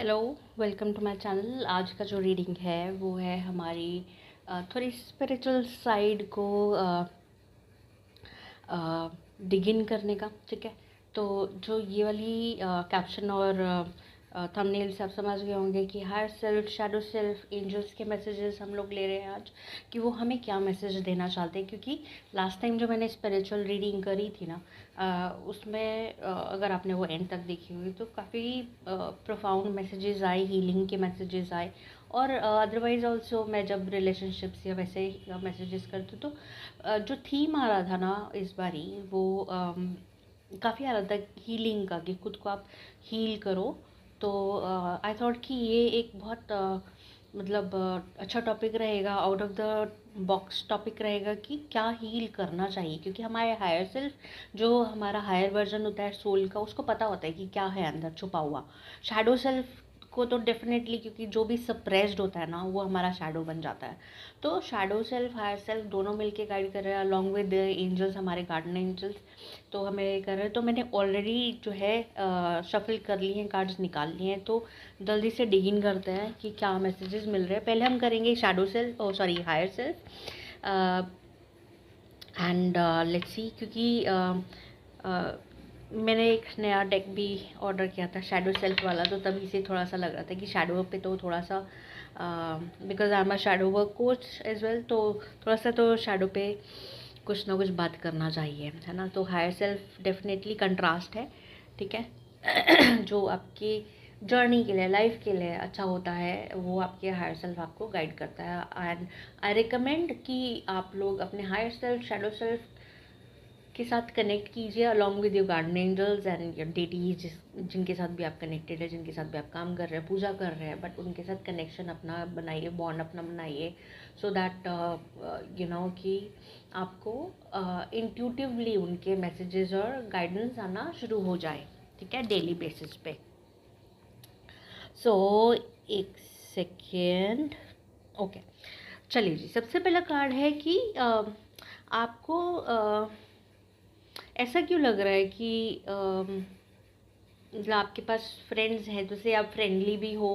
Hello, welcome to my channel. आज का जो रीडिंग है वो है हमारी थोड़ी स्पिरिचुअल साइड को डिग इन करने का। ठीक है, तो जो ये वाली कैप्शन और थंबनेल से आप समझ गए होंगे कि higher self, shadow self, angels के मैसेजेस हम लोग ले रहे हैं आज, कि वो हमें क्या मैसेज देना चाहते हैं। क्योंकि लास्ट टाइम जो मैंने स्पिरिचुअल रीडिंग करी थी ना, उसमें अगर आपने वो एंड तक देखी हुई तो काफ़ी प्रोफाउंड मैसेजेस आए, हीलिंग के मैसेजेस आए। और अदरवाइज़ ऑल्सो मैं जब रिलेशनशिप्स या वैसे मैसेजेस करती हूँ तो जो थीम आ रहा था ना इस बारी, वो काफ़ी आ रहा था हीलिंग का, कि खुद को आप हील करो। तो आई थॉट कि ये एक बहुत मतलब अच्छा टॉपिक रहेगा, out of the box topic रहेगा कि क्या हील करना चाहिए। क्योंकि हमारे हायर सेल्फ, जो हमारा हायर वर्जन होता है सोल का, उसको पता होता है कि क्या है अंदर छुपा हुआ। शैडो सेल्फ को तो डेफिनेटली, क्योंकि जो भी सप्रेस्ड होता है ना वो हमारा शैडो बन जाता है। तो शैडो सेल्फ, हायर सेल्फ दोनों मिलके गाइड कर रहे हैं, अलॉन्ग विद एंजल्स, हमारे गार्डन एंजल्स। तो हमें कर रहे हैं, तो मैंने ऑलरेडी जो है शफल कर लिए हैं, कार्ड्स निकाल लिए हैं। तो जल्दी से डिग इन करते हैं कि क्या मैसेजेस मिल रहे हैं। पहले हम करेंगे shadow self, oh sorry higher self, and let's see. क्योंकि मैंने एक नया डेक भी ऑर्डर किया था शैडो सेल्फ वाला, तो तभी से थोड़ा सा लग रहा था कि शैडो पे तो थोड़ा सा, because I am a shadow work coach as well, तो थोड़ा सा तो शैडो पे कुछ ना कुछ बात करना चाहिए, है ना। तो हायर सेल्फ डेफिनेटली कंट्रास्ट है, ठीक है। जो आपकी जर्नी के लिए, लाइफ के लिए अच्छा होता है, वो आपके हायर सेल्फ आपको गाइड करता है। एंड आई रिकमेंड कि आप लोग अपने हायर सेल्फ, शैडो सेल्फ के साथ कनेक्ट कीजिए, along with your guardian angels and your deities, जिनके साथ भी आप कनेक्टेड है, जिनके साथ भी आप काम कर रहे हैं, पूजा कर रहे हैं, बट उनके साथ कनेक्शन अपना बनाइए, बॉन्ड अपना बनाइए, सो दैट यू नो कि आपको इंट्यूटिवली उनके मैसेजेस और गाइडेंस आना शुरू हो जाए, ठीक है, डेली बेसिस पे। सो एक सेकेंड, ओके, चलिए जी। सबसे पहला कार्ड है कि आपको ऐसा क्यों लग रहा है कि मतलब आपके पास फ्रेंड्स हैं, तो से आप फ्रेंडली भी हो,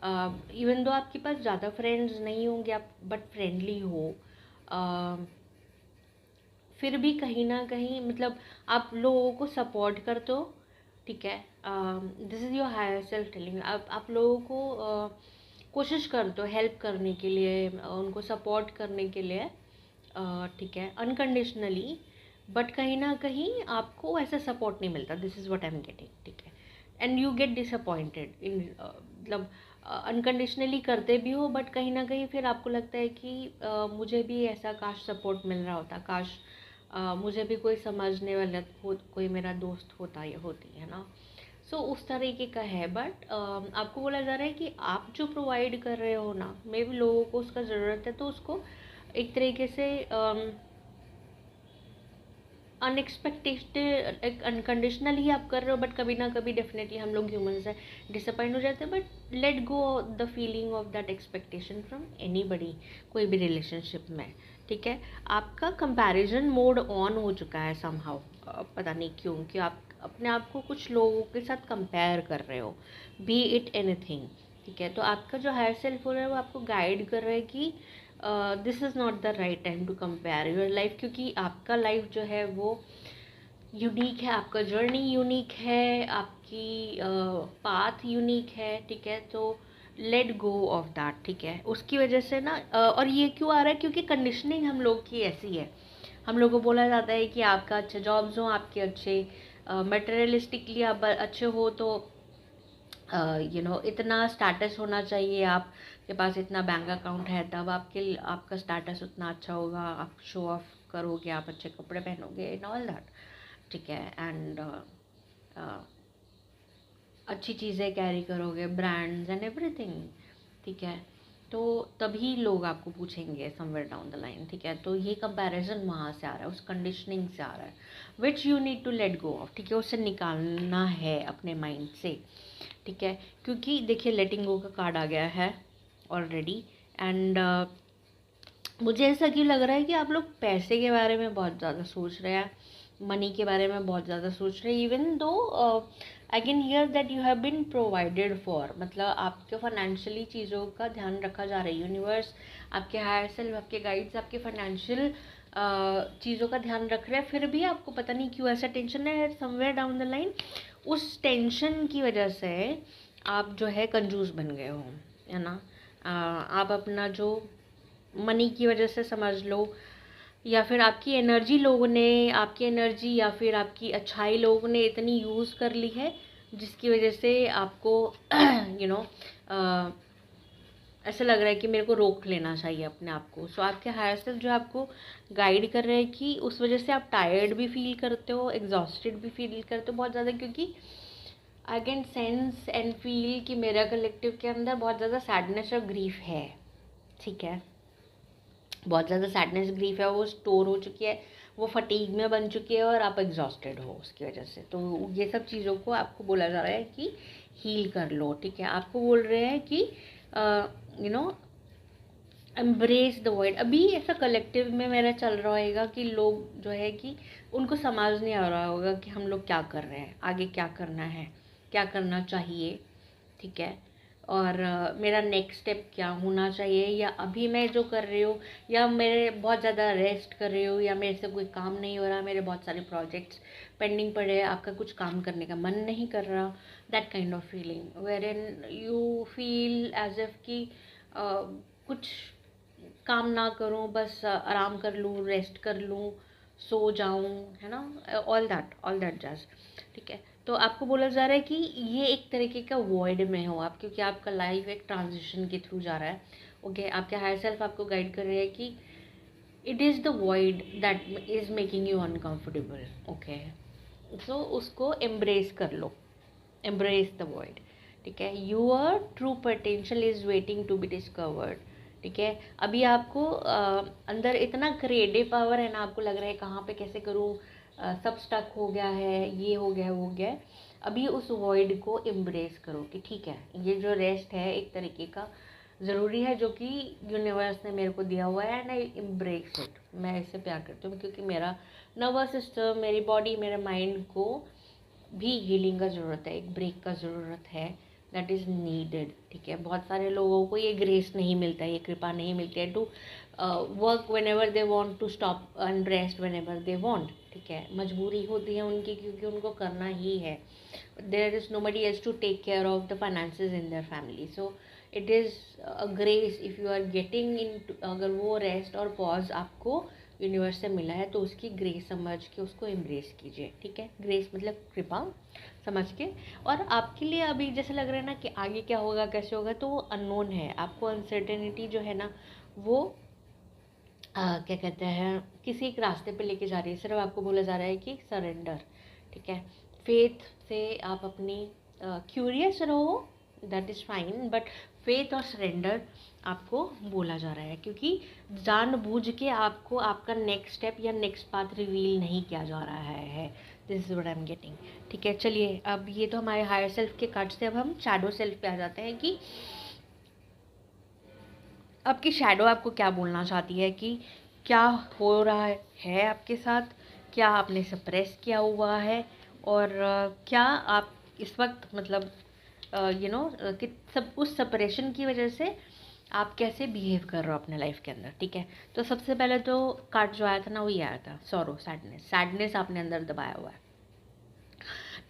इवन दो आपके पास ज़्यादा फ्रेंड्स नहीं होंगे आप, बट फ्रेंडली हो, फिर भी कहीं ना कहीं मतलब आप लोगों को सपोर्ट करते हो, ठीक है। This is your higher self telling, आप लोगों को कोशिश करते हो हेल्प करने के लिए, उनको सपोर्ट करने के लिए, ठीक है, अनकंडीशनली। बट कहीं ना कहीं आपको ऐसा सपोर्ट नहीं मिलता, this is what I am getting, ठीक है। And you get disappointed in, मतलब अनकंडीशनली करते भी हो, बट कहीं ना कहीं फिर आपको लगता है कि मुझे भी ऐसा काश सपोर्ट मिल रहा होता, काश मुझे भी कोई समझने वाला कोई मेरा दोस्त होता या होती, है ना। सो उस तरीके का है। बट आपको बोला जा रहा है कि आप जो प्रोवाइड कर रहे हो ना, मे भी लोगों को उसका ज़रूरत है, तो उसको एक तरीके से अनएक्सपेक्टेड, एक अनकंडीशनल ही आप कर रहे हो, बट कभी ना कभी डेफिनेटली हम लोग ह्यूमंस हैं, डिसअपॉइंट हो जाते हैं। But let go the feeling of that expectation from anybody, कोई भी रिलेशनशिप में, ठीक है। आपका कंपैरिजन मोड ऑन हो चुका है समहाउ, पता नहीं क्यों, कि आप अपने आप को कुछ लोगों के साथ कंपेयर कर रहे हो, बी इट एनीथिंग, ठीक है। तो आपका जो हायर सेल्फ हो रहा है वो आपको गाइड कर रहा है कि this is not the right time to compare your life, क्योंकि आपका लाइफ जो है वो यूनिक है, आपका जर्नी यूनिक है, आपकी पाथ यूनिक है, ठीक है। तो लेट गो ऑफ दैट, ठीक है। उसकी वजह से ना और ये क्यों आ रहा है, क्योंकि कंडीशनिंग हम लोग की ऐसी है, हम लोग को बोला जाता है कि आपका अच्छे जॉब्स हो, आपके अच्छे मटेरियलिस्टिकली आप अच्छे हो, तो इतना स्टेटस होना चाहिए, आपके पास इतना बैंक अकाउंट है, तब आपका स्टेटस उतना अच्छा होगा, आप शो ऑफ करोगे, आप अच्छे कपड़े पहनोगे, इन ऑल दैट, ठीक है। एंड अच्छी चीज़ें कैरी करोगे, ब्रांड्स एंड एवरीथिंग, ठीक है। तो तभी लोग आपको पूछेंगे समवेयर डाउन द लाइन, ठीक है। तो ये कंपैरिजन वहाँ से आ रहा है, उस कंडीशनिंग से आ रहा है, which you need to let go of, ठीक है। उससे निकालना है अपने माइंड से, ठीक है। क्योंकि देखिए लेटिंग गो का कार्ड आ गया है ऑलरेडी। एंड मुझे ऐसा क्यों लग रहा है कि आप लोग पैसे के बारे में बहुत ज़्यादा सोच रहे हैं, मनी के बारे में बहुत ज़्यादा सोच रहे, even though I can hear that you have been provided for, मतलब आपके फाइनेंशियली चीज़ों का ध्यान रखा जा रहा है। यूनिवर्स, आपके हायर सेल्फ, आपके गाइड्स आपके फाइनेंशियल चीज़ों का ध्यान रख रहे हैं, फिर भी आपको पता नहीं क्यों ऐसा टेंशन है समवेयर डाउन द लाइन। उस टेंशन की वजह से आप जो है कंजूस बन गए हो, है ना। आप अपना जो मनी की वजह से समझ लो, या फिर आपकी एनर्जी लोगों ने, आपकी एनर्जी या फिर आपकी अच्छाई लोगों ने इतनी यूज़ कर ली है, जिसकी वजह से आपको यू नो ऐसा लग रहा है कि मेरे को रोक लेना चाहिए अपने आप को। सो आपके हायर सेल्फ जो आपको गाइड कर रहे हैं कि उस वजह से आप टायर्ड भी फील करते हो, एग्जॉस्टेड भी फील करते हो बहुत ज़्यादा, क्योंकि I can sense and feel कि मेरा कलेक्टिव के अंदर बहुत ज़्यादा सैडनेस और ग्रीफ है, ठीक है। बहुत ज़्यादा सैडनेस ग्रीफ है, वो स्टोर हो चुकी है, वो फटीग में बन चुकी है और आप एग्जॉस्टेड हो उसकी वजह से। तो ये सब चीज़ों को आपको बोला जा रहा है कि हील कर लो, ठीक है। आपको बोल रहे हैं कि you know embrace the word. अभी ऐसा कलेक्टिव में मेरा चल रहा होगा कि लोग जो है कि उनको समझ नहीं आ रहा होगा कि हम लोग क्या कर रहे हैं, आगे क्या करना है, क्या करना चाहिए, ठीक है। और मेरा नेक्स्ट स्टेप क्या होना चाहिए, या अभी मैं जो कर रही हूँ, या मेरे बहुत ज़्यादा रेस्ट कर रही हूँ, या मेरे से कोई काम नहीं हो रहा, मेरे बहुत सारे प्रोजेक्ट्स पेंडिंग पड़े हैं, आपका कुछ काम करने का मन नहीं कर रहा, that kind of feeling wherein you feel as if कि कुछ काम ना करूँ, बस आराम कर लूँ, रेस्ट कर लूँ, सो जाऊँ, है ना, ऑल दैट जस्ट, ठीक है। तो आपको बोला जा रहा है कि ये एक तरीके का वॉइड में हो आप, क्योंकि आपका लाइफ एक ट्रांजिशन के थ्रू जा रहा है, ओके। आपके हायर सेल्फ आपको गाइड कर रहे हैं कि it is the void that is making you uncomfortable, okay. So उसको एम्ब्रेस कर लो, एम्ब्रेस द वॉइड, ठीक है। Your true potential is waiting to be discovered, ठीक है। अभी आपको अंदर इतना क्रिएटिव पावर है ना, आपको लग रहा है कहाँ पे कैसे करूँ, सब स्टक हो गया है, ये हो गया वो हो गया है। अभी उस वॉइड को एम्ब्रेस करो कि ठीक है, ये जो रेस्ट है एक तरीके का ज़रूरी है, जो कि यूनिवर्स ने मेरे को दिया हुआ है, एंड आई एम्ब्रेस इट। मैं इससे प्यार करती हूँ, क्योंकि मेरा नर्वस सिस्टम, मेरी बॉडी, मेरे माइंड को भी हीलिंग का ज़रूरत है, एक ब्रेक का ज़रूरत है, दैट इज़ नीडेड, ठीक है। बहुत सारे लोगों को ये ग्रेस नहीं मिलता है, ये कृपा नहीं मिलती है to work whenever they want, to stop and rest whenever they want, ठीक है। मजबूरी होती है उनकी, क्योंकि उनको करना ही है। There is nobody else to take care of the finances in their family, so it is a grace if you are getting in. अगर वो रेस्ट और पॉज आपको यूनिवर्स से मिला है, तो उसकी ग्रेस समझ के उसको एम्ब्रेस कीजिए, ठीक है। ग्रेस मतलब कृपा समझ के। और आपके लिए अभी जैसे लग रहा है ना कि आगे क्या होगा, कैसे होगा, तो वो अननोन है। आपको अनसर्टेनिटी जो है ना, वो क्या कहते हैं, किसी एक रास्ते पे लेके जा रही है। सिर्फ आपको बोला जा रहा है कि सरेंडर, ठीक है। फेथ से आप अपनी क्यूरियस रहो, that is fine, but faith और सरेंडर आपको बोला जा रहा है, क्योंकि जानबूझ के आपको आपका नेक्स्ट स्टेप या नेक्स्ट पाथ रिवील नहीं किया जा रहा है। This is what I am getting, ठीक है। चलिए, अब ये तो हमारे हायर सेल्फ के कार्ड्स थे। अब हम शैडो सेल्फ पे आ जाते हैं कि आपकी शैडो आपको क्या बोलना चाहती है, कि क्या हो रहा है आपके साथ, क्या आपने सप्रेस किया हुआ है, और क्या आप इस वक्त मतलब कि सब उस सप्रेशन की वजह से आप कैसे बिहेव कर रहे हो अपने लाइफ के अंदर, ठीक है। तो सबसे पहले तो कार्ड जो आया था ना, वो ये आया था सॉरो, सैडनेस। सैडनेस आपने अंदर दबाया हुआ है,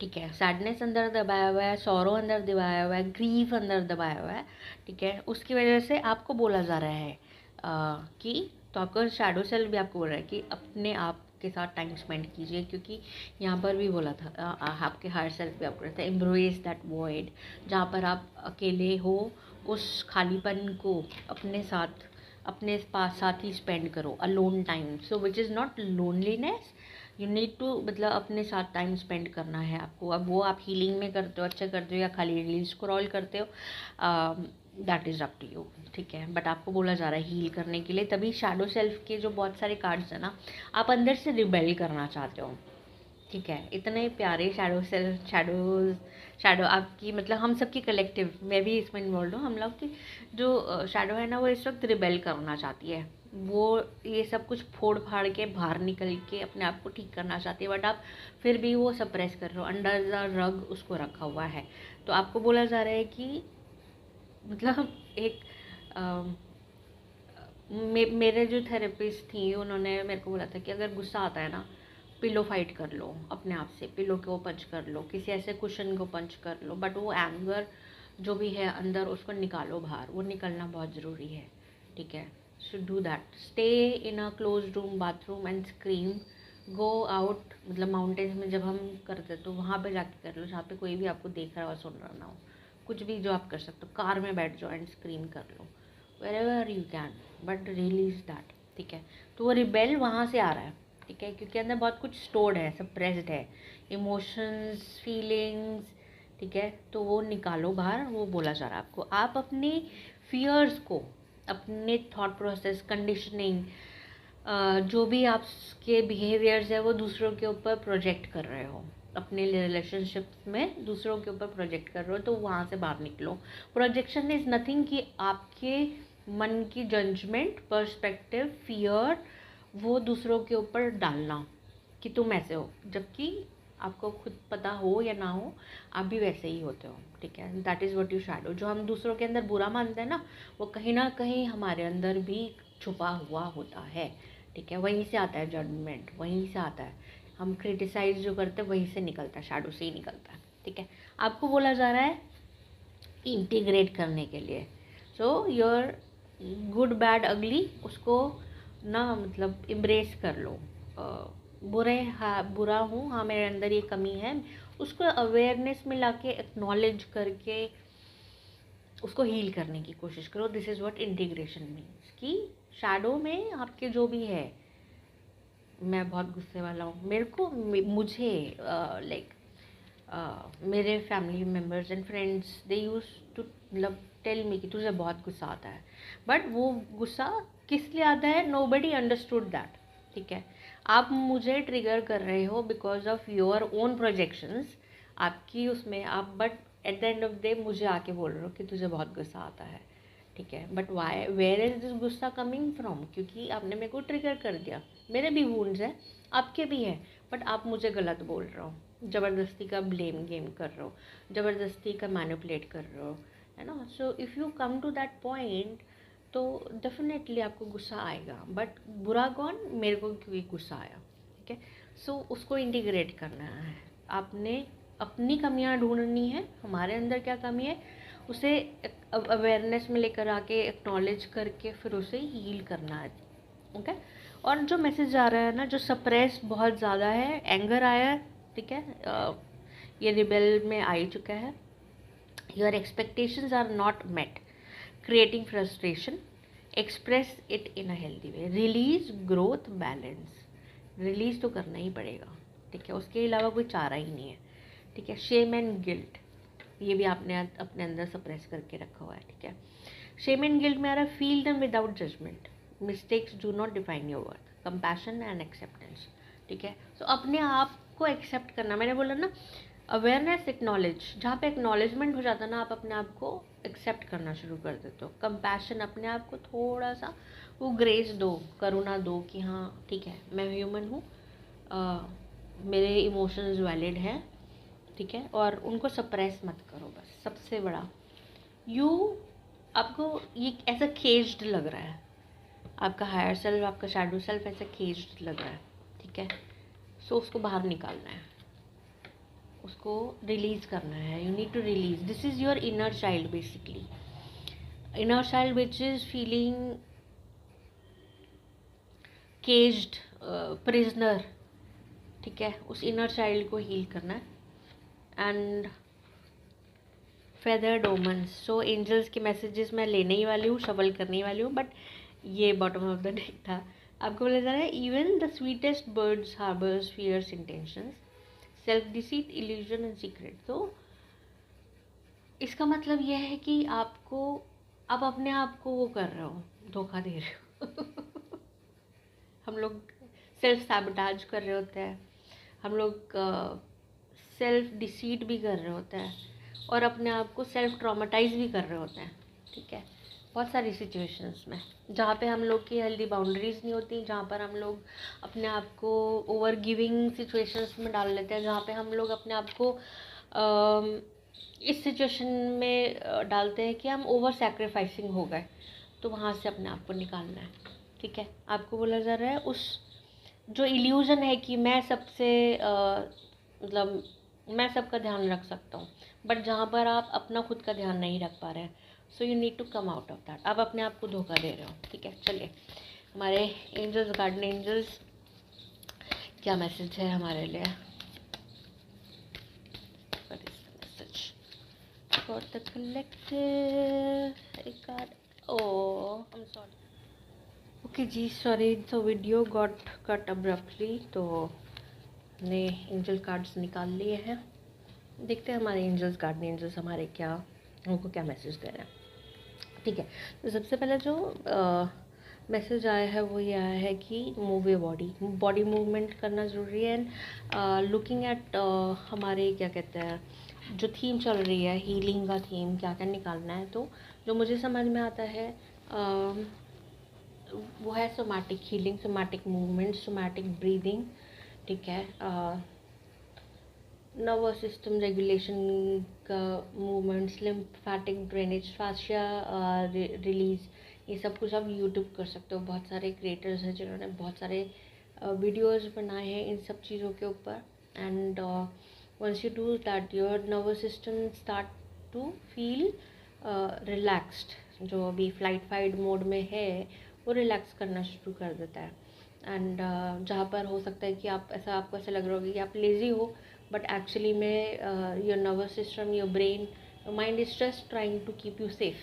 ठीक है। सैडनेस अंदर दबाया हुआ है, सॉरो अंदर दबाया हुआ है, ग्रीफ अंदर दबाया हुआ है, ठीक है। उसकी वजह से आपको बोला जा रहा है कि तो आपका शैडो सेल्फ भी आपको बोल रहा है कि अपने आप के साथ टाइम स्पेंड कीजिए, क्योंकि यहाँ पर भी बोला था आपके हायर सेल्फ भी आपको रहता है एम्ब्रेस दैट वॉइड, जहाँ पर आप अकेले हो, उस खालीपन को अपने साथ, अपने पास साथ ही स्पेंड करो, alone time. So which is not loneliness, you need to, मतलब अपने साथ टाइम स्पेंड करना है आपको। अब वो आप हीलिंग में करते हो, अच्छा करते हो, या खाली रील स्क्रॉल करते हो, that is up to you, ठीक है। बट आपको बोला जा रहा है हील करने के लिए। तभी शैडो सेल्फ के जो बहुत सारे कार्ड्स हैं ना, आप अंदर से रिबेल करना चाहते हो, ठीक है। इतने प्यारे शैडो सेल्फ, शैडो आपकी, मतलब हम सबकी कलेक्टिव, मैं भी इसमें इन्वॉल्व हूँ, हम लोग की जो शैडो है ना, वो इस वक्त रिबेल करना चाहती है, वो ये सब कुछ फोड़ फाड़ के बाहर निकल के अपने आप को ठीक करना चाहती है, बट आप फिर भी वो सप्रेस कर रहे हो, अंडर द रग उसको रखा हुआ है। तो आपको बोला जा रहा है कि मतलब एक मेरे जो थेरेपिस्ट थी उन्होंने मेरे को बोला था कि अगर गुस्सा आता है ना, पिलो फाइट कर लो अपने आप से, पिलो को पंच कर लो, किसी ऐसे कुशन को पंच कर लो, बट वो एंगर जो भी है अंदर उसको निकालो बाहर, वो निकलना बहुत ज़रूरी है, ठीक है। Should do that, stay in a close room bathroom and scream, go out, मतलब माउंटेन्स में जब हम करते तो वहाँ पे जाके कर लो जहाँ पे कोई भी आपको देख रहा हो सुन रहा ना हो, कुछ भी जो आप कर सकते हो, कार में बैठ जाओ एंड स्क्रीम कर लो, wherever you can, but release that, ठीक है। तो वो रिबेल वहाँ से आ रहा है, ठीक है, क्योंकि अंदर बहुत कुछ स्टोर्ड है, सप्रेस्ड है, इमोशंस, फीलिंग्स, ठीक है। तो वो निकालो बाहर, वो बोला जा रहा है आपको। आप अपने फियर्स को, अपने थॉट प्रोसेस, कंडीशनिंग, जो भी आपके बिहेवियर्स है वो दूसरों के ऊपर प्रोजेक्ट कर रहे हो, अपने रिलेशनशिप में दूसरों के ऊपर प्रोजेक्ट कर रहे हो, तो वहाँ से बाहर निकलो। प्रोजेक्शन इज़ नथिंग कि आपके मन की जजमेंट, पर्सपेक्टिव, फियर वो दूसरों के ऊपर डालना कि तुम ऐसे हो, जबकि आपको खुद पता हो या ना हो आप भी वैसे ही होते हो, ठीक है। That is what you shadow. जो हम दूसरों के अंदर बुरा मानते हैं ना, वो कहीं ना कहीं हमारे अंदर भी छुपा हुआ होता है, ठीक है। वहीं से आता है जजमेंट, वहीं से आता है, हम क्रिटिसाइज जो करते हैं वहीं से निकलता है, शैडो से ही निकलता है, ठीक है। आपको बोला जा रहा है इंटीग्रेट करने के लिए, सो योर गुड बैड अगली उसको ना, मतलब इम्ब्रेस कर लो। बुरे, हाँ बुरा हूँ, हाँ मेरे अंदर ये कमी है, उसको अवेयरनेस में लाके एक्नॉलेज करके उसको हील करने की कोशिश करो। This is what integration means, कि शैडो में आपके जो भी है, मैं बहुत गुस्से वाला हूँ, मेरे को मुझे लाइक मेरे family members and friends they use to मतलब टेल मी कि तुझे बहुत गुस्सा आता है, बट वो गुस्सा किस लिए आता है, नोबडी अंडरस्टूड दैट, ठीक है। आप मुझे ट्रिगर कर रहे हो because of your own projections, आपकी उसमें आप, but at the end of day मुझे आके बोल रहे हो कि तुझे बहुत गुस्सा आता है, ठीक है। But why, where is this गुस्सा कमिंग फ्रॉम, क्योंकि आपने मेरे को ट्रिगर कर दिया, मेरे भी वूंड्स हैं, आपके भी हैं, बट आप मुझे गलत बोल रहे हो, ज़बरदस्ती का ब्लेम गेम कर रहे हो, ज़बरदस्ती का मैनिपुलेट कर रहे हो, है ना। So if you come to that point तो डेफिनेटली आपको गुस्सा आएगा, बट बुरा कौन, मेरे को क्यों गुस्सा आया, ठीक है। सो उसको इंटीग्रेट करना है, आपने अपनी कमियां ढूंढनी है, हमारे अंदर क्या कमी है उसे अवेयरनेस में लेकर आके एक्नॉलेज करके फिर उसे हील करना है, ओके। और जो मैसेज आ रहा है ना, जो सप्रेस बहुत ज़्यादा है, एंगर आया है, ठीक है, ये रिबेल में आ ही चुका है। Your expectations are not met, creating frustration, express it in a healthy way, release, growth, balance, release तो करना ही पड़ेगा, ठीक है, उसके अलावा कोई चारा ही नहीं है, ठीक है। शेम एंड गिल्ट, ये भी आपने अपने अंदर सप्रेस करके रखा हुआ है, ठीक है। शेम एंड गिल्ट में आ रहा है feel them without judgement, mistakes do not define your worth, compassion and acceptance, ठीक है। सो अपने आप को एक्सेप्ट करना, मैंने बोला ना अवेयरनेस, एक्नॉलेज, जहाँ पे एक्नॉलेजमेंट हो जाता है ना, आप अपने आप को एक्सेप्ट करना शुरू कर देते हो। कंपैशन, अपने आप को थोड़ा सा वो ग्रेस दो, करुणा दो कि हाँ ठीक है मैं ह्यूमन हूँ, मेरे इमोशंस वैलिड हैं, ठीक है, और उनको सप्रेस मत करो। बस सबसे बड़ा यू, आपको ये ऐसा केज्ड लग रहा है, आपका हायर सेल्फ, आपका शैडो सेल्फ ऐसा केज्ड लग रहा है, ठीक है। सो उसको बाहर निकालना है, उसको रिलीज़ करना है, you need to release, this is your inner child basically, inner child which is feeling caged, prisoner, ठीक है। उस इनर चाइल्ड को हील करना है। And feathered omens, so angels के मैसेजेस मैं लेने ही वाली हूँ, शफल करने ही वाली हूँ, बट ये बॉटम ऑफ द डेक था। आपको बोला जा रहा है even the sweetest birds harbours fierce intentions, self deceit, illusion and secret. तो इसका मतलब यह है कि आपको, आप अपने आप को वो कर रहे हो, धोखा दे रहे हो हम लोग सेल्फ सैबोटाज कर रहे होते हैं, हम लोग सेल्फ डिसीट भी कर रहे होते हैं, और अपने आप को सेल्फ ट्रॉमेटाइज भी कर रहे होते हैं, ठीक है। बहुत सारी सिचुएशंस में जहाँ पे हम लोग की हेल्दी बाउंड्रीज़ नहीं होती, जहाँ पर हम लोग अपने आप को ओवर गिविंग सिचुएशंस में डाल लेते हैं, जहाँ पे हम लोग अपने आप को इस सिचुएशन में डालते हैं कि हम ओवर सैक्रिफाइसिंग हो गए। तो वहाँ से अपने आप को निकालना है, ठीक है। आपको बोला जा रहा है उस जो इल्यूज़न है कि मैं सबसे मतलब मैं सबका ध्यान रख सकता हूँ, बट जहाँ पर आप अपना खुद का ध्यान नहीं रख पा रहे हैं, so you need to come out of that. आप अपने आप को धोखा दे रहे हो, ठीक है। चलिए, हमारे एंजल्स, गार्डन एंजल्स, क्या मैसेज है हमारे लिए? For the collective, oh, I'm sorry. Okay ji, sorry, so video got cut abruptly, तो हमने एंजल कार्ड्स निकाल लिए हैं। देखते हैं हमारे एंजल्स, गार्डन एंजल्स हमारे क्या, हमको क्या मैसेज दे रहे हैं, ठीक है। तो सबसे पहले जो मैसेज आया है वो ये आया है कि मूव योर बॉडी मूवमेंट करना ज़रूरी है। एंड लुकिंग एट हमारे क्या कहते हैं, जो थीम चल रही है हीलिंग का थीम, क्या क्या निकालना है, तो जो मुझे समझ में आता है वो है somatic healing, somatic movement, somatic breathing, ठीक है। नर्वस सिस्टम रेगुलेशन का मूवमेंट्स, लिम्फेटिक ड्रेनेज, फाशिया रिलीज, ये सब कुछ आप यूट्यूब कर सकते हो। बहुत सारे क्रिएटर्स हैं जिन्होंने बहुत सारे वीडियोस बनाए हैं इन सब चीज़ों के ऊपर। And once you do that, your nervous system start to feel relaxed. जो अभी फ्लाइट फाइट मोड में है वो रिलैक्स करना शुरू कर देता है। एंड जहाँ पर हो सकता है कि आपको ऐसा लग रहा होगा कि आप लेज़ी हो, बट एक्चुअली में your nervous system, your brain, your mind is just trying to keep you safe,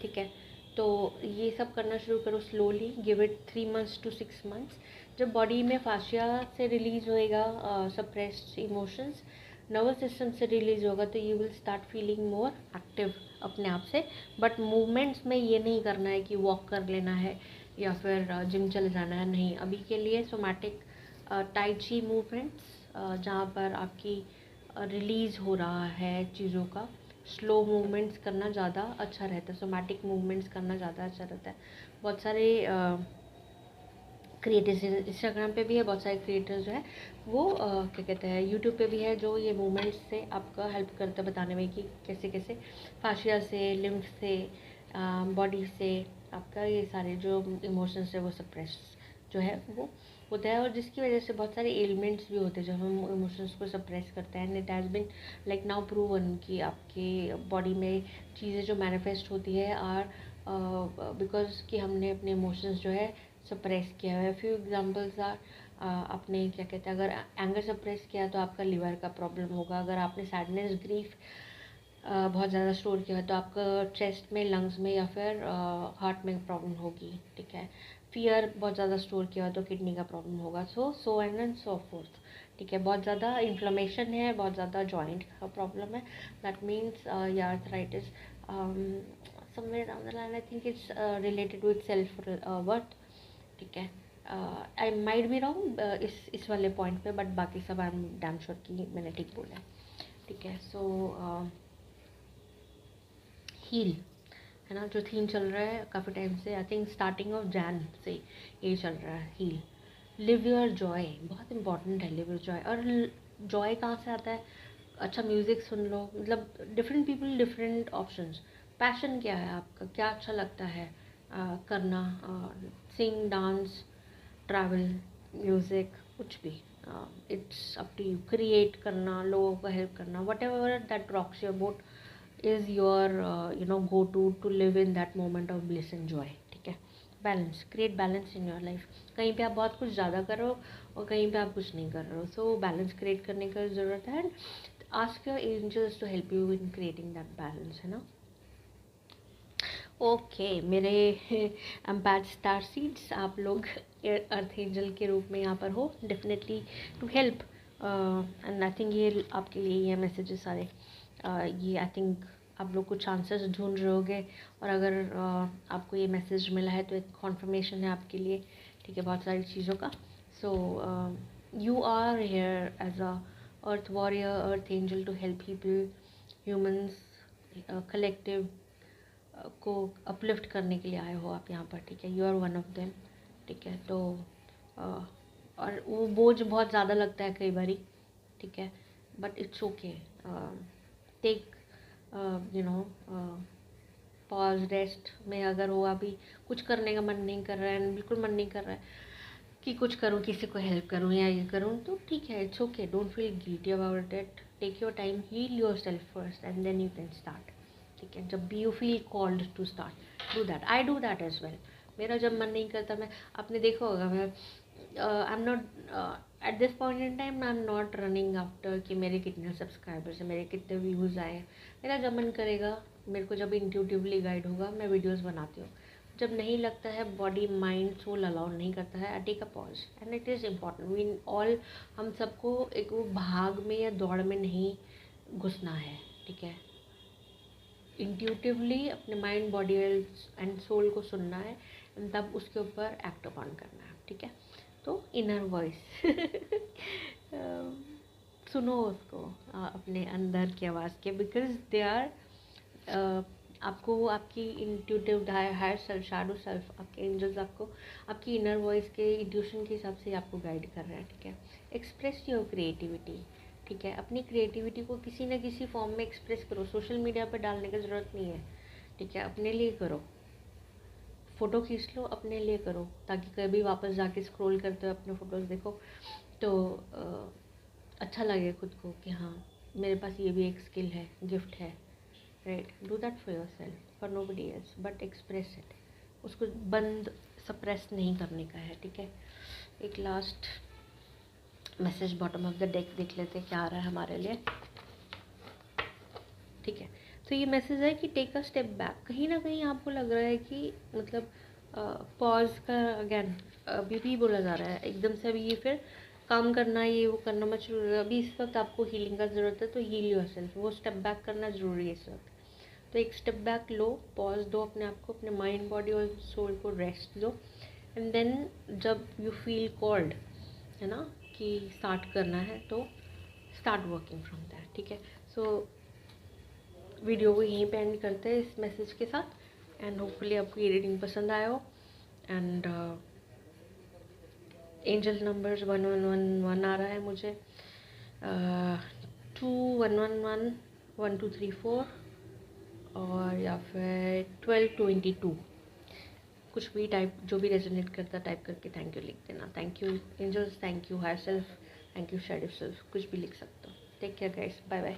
ठीक है। तो ये सब करना शुरू करो slowly, give it 3 months to 6 months। जब बॉडी में फाशिया से रिलीज़ होएगा सप्रेस्ड इमोशंस, नर्वस सिस्टम से रिलीज़ होगा, तो you will start feeling more active अपने आप से। बट मूवमेंट्स में ये नहीं करना है कि वॉक कर लेना है या फिर जिम चले जाना है, नहीं। अभी के लिए सोमैटिक टाई ची मूवमेंट्स, जहाँ पर आपकी रिलीज़ हो रहा है चीज़ों का, स्लो मूवमेंट्स करना ज़्यादा अच्छा रहता है, सोमैटिक मूवमेंट्स करना ज़्यादा अच्छा रहता है। बहुत सारे क्रिएटर्स इंस्टाग्राम पे भी है, बहुत सारे क्रिएटर्स जो है वो क्या कहते हैं यूट्यूब पे भी है, जो ये मूवमेंट्स से आपका हेल्प करता है बताने में कि कैसे कैसे फाशिया से, लिम्फ से, बॉडी से आपका ये सारे जो इमोशंस है वो सप्रेस जो है वो होता है। और जिसकी वजह से बहुत सारे एलिमेंट्स भी होते हैं जब हम इमोशंस को सप्रेस करते हैं। And it has been like now proven कि आपके बॉडी में चीज़ें जो मैनिफेस्ट होती है आर बिकॉज कि हमने अपने इमोशंस जो है सप्रेस किया है। फ्यू एग्जांपल्स आर, आपने क्या कहते हैं, अगर एंगर सप्रेस किया तो आपका लिवर का प्रॉब्लम होगा। अगर आपने सैडनेस, ग्रीफ बहुत ज़्यादा स्टोर किया है तो आपका चेस्ट में, लंग्स में या फिर हार्ट में प्रॉब्लम होगी, ठीक है। फियर बहुत ज़्यादा स्टोर किया हो तो किडनी का प्रॉब्लम होगा। सो एंड सो फोर्थ, ठीक है। बहुत ज़्यादा इन्फ्लेमेशन है, बहुत ज़्यादा जॉइंट का प्रॉब्लम है, दैट मीन्स या arthritis somewhere down the line. I think it's related with self worth, ठीक है। आई माइट बी रॉन्ग इस वाले पॉइंट पे, बट बाकी सब आई एम डैम श्योर कि मैंने ठीक बोला है, ठीक है। सो हील है ना, जो थीम चल रहा है काफ़ी टाइम से, I think starting of Jain से ये चल रहा है, हील। लिव योर जॉय, बहुत इंपॉर्टेंट है लिव योर जॉय। और जॉय कहाँ से आता है? अच्छा म्यूज़िक सुन लो, मतलब different people different options. Passion क्या है आपका, क्या अच्छा लगता है करना? सिंग, डांस, ट्रैवल, म्यूज़िक, कुछ भी, it's up to you. Create करना, लोगों को हेल्प करना, whatever that rocks your boat is your go to live in that moment of bliss and joy, ठीक है। Balance, create balance in your life. कहीं पे आप बहुत कुछ ज़्यादा कर रहे हो और कहीं पे आप कुछ नहीं कर रहे हो, सो बैलेंस क्रिएट करने का ज़रूरत है। Ask your angels to help you in creating that balance, है ना। ओके मेरे एम्पैथ स्टार सीड्स, आप लोग अर्थ एंजल के रूप में यहाँ पर हो, definitely to help. And I think ये आपके लिए ये मैसेजेस सारे, ये आई थिंक आप लोग कुछ आंसर्स ढूंढ रहे होगे। और अगर आपको ये मैसेज मिला है तो एक कॉन्फर्मेशन है आपके लिए, ठीक है, बहुत सारी चीज़ों का। So you are here as a earth warrior, earth angel, to help people, humans, collective, को अपलिफ्ट करने के लिए आए हो आप यहाँ पर, ठीक है। You are one of them, ठीक है। तो और वो बोझ बहुत ज़्यादा लगता है कई बारी, ठीक है, but it's okay. Take pause, rest में अगर वो अभी कुछ करने का मन नहीं कर रहा है, बिल्कुल मन नहीं कर रहा है कि कुछ करूँ, किसी को हेल्प करूँ या ये करूँ, तो ठीक है, it's okay, don't feel guilty about it. Take your time, heal your self first and then you can start, ठीक है। जब भी you feel called to start, do that. I do that as well. मेरा जब मन नहीं करता, मैं, आपने देखा होगा, मैं I am not at this point in time, I am not running after कि मेरे कितने सब्सक्राइबर्स हैं, मेरे कितने व्यूज़ आए हैं। मेरा जब मन करेगा, मेरे को जब इंट्यूटिवली गाइड होगा, मैं वीडियोस बनाती हूँ। जब नहीं लगता है, बॉडी माइंड सोल अलाउ नहीं करता है, I take a pause and it is important. We all, हम सबको एक वो भाग में या दौड़ में नहीं घुसना है, ठीक है। इंट्यूटिवली अपने माइंड, बॉडी एंड सोल को सुनना है, तब उसके ऊपर एक्ट ऑन करना है, ठीक है। तो इनर वॉइस सुनो उसको, अपने अंदर की आवाज़ के, बिकॉज दे आर, आपको वो आपकी intuitive higher self, shadow self, आपके एंजल्स आपको आपकी इनर वॉइस के इंट्यूशन के हिसाब से आपको गाइड कर रहे हैं, ठीक है। एक्सप्रेस योर क्रिएटिविटी, ठीक है। अपनी क्रिएटिविटी को किसी न किसी फॉर्म में एक्सप्रेस करो। सोशल मीडिया पर डालने की ज़रूरत नहीं है, ठीक है। अपने लिए करो, फ़ोटो खींच लो, अपने लिए करो, ताकि कभी वापस जाके स्क्रॉल करते हुए अपने फ़ोटोज़ देखो तो अच्छा लगे खुद को कि हाँ, मेरे पास ये भी एक स्किल है, गिफ्ट है, right. Do that for your self, for nobody else, but express it. उसको बंद, सप्रेस नहीं करने का है, ठीक है। एक last message bottom of the deck देख लेते हैं क्या आ रहा है हमारे लिए, ठीक है। तो ये मैसेज है कि टेक अ स्टेप बैक। कहीं ना कहीं आपको लग रहा है कि मतलब पॉज का अगेन अभी भी बोला जा रहा है, एकदम से अभी ये फिर काम करना, ये वो करना मत शुरू। अभी इस वक्त आपको हीलिंग का ज़रूरत है, तो हील योरसेल्फ, वो स्टेप बैक करना ज़रूरी है इस वक्त। तो एक स्टेप बैक लो, पॉज दो अपने आप को, अपने माइंड, बॉडी और सोल को रेस्ट दो, एंड देन जब यू फील कॉल्ड, है ना, कि स्टार्ट करना है, तो स्टार्ट वर्किंग फ्रॉम दैट, ठीक है। सो वीडियो को यहीं पे एंड करते हैं इस मैसेज के साथ, एंड होपफुली आपको ये रीडिंग पसंद आया हो। एंड एंजल नंबर्स 1111 आ रहा है मुझे, 2111, 1234 और या फिर 1222, कुछ भी टाइप, जो भी रेजोनेट करता टाइप करके थैंक यू लिख देना। Thank you angels, thank you higher self, thank you shadow self, कुछ भी लिख सकते हो। Take care guys, bye bye.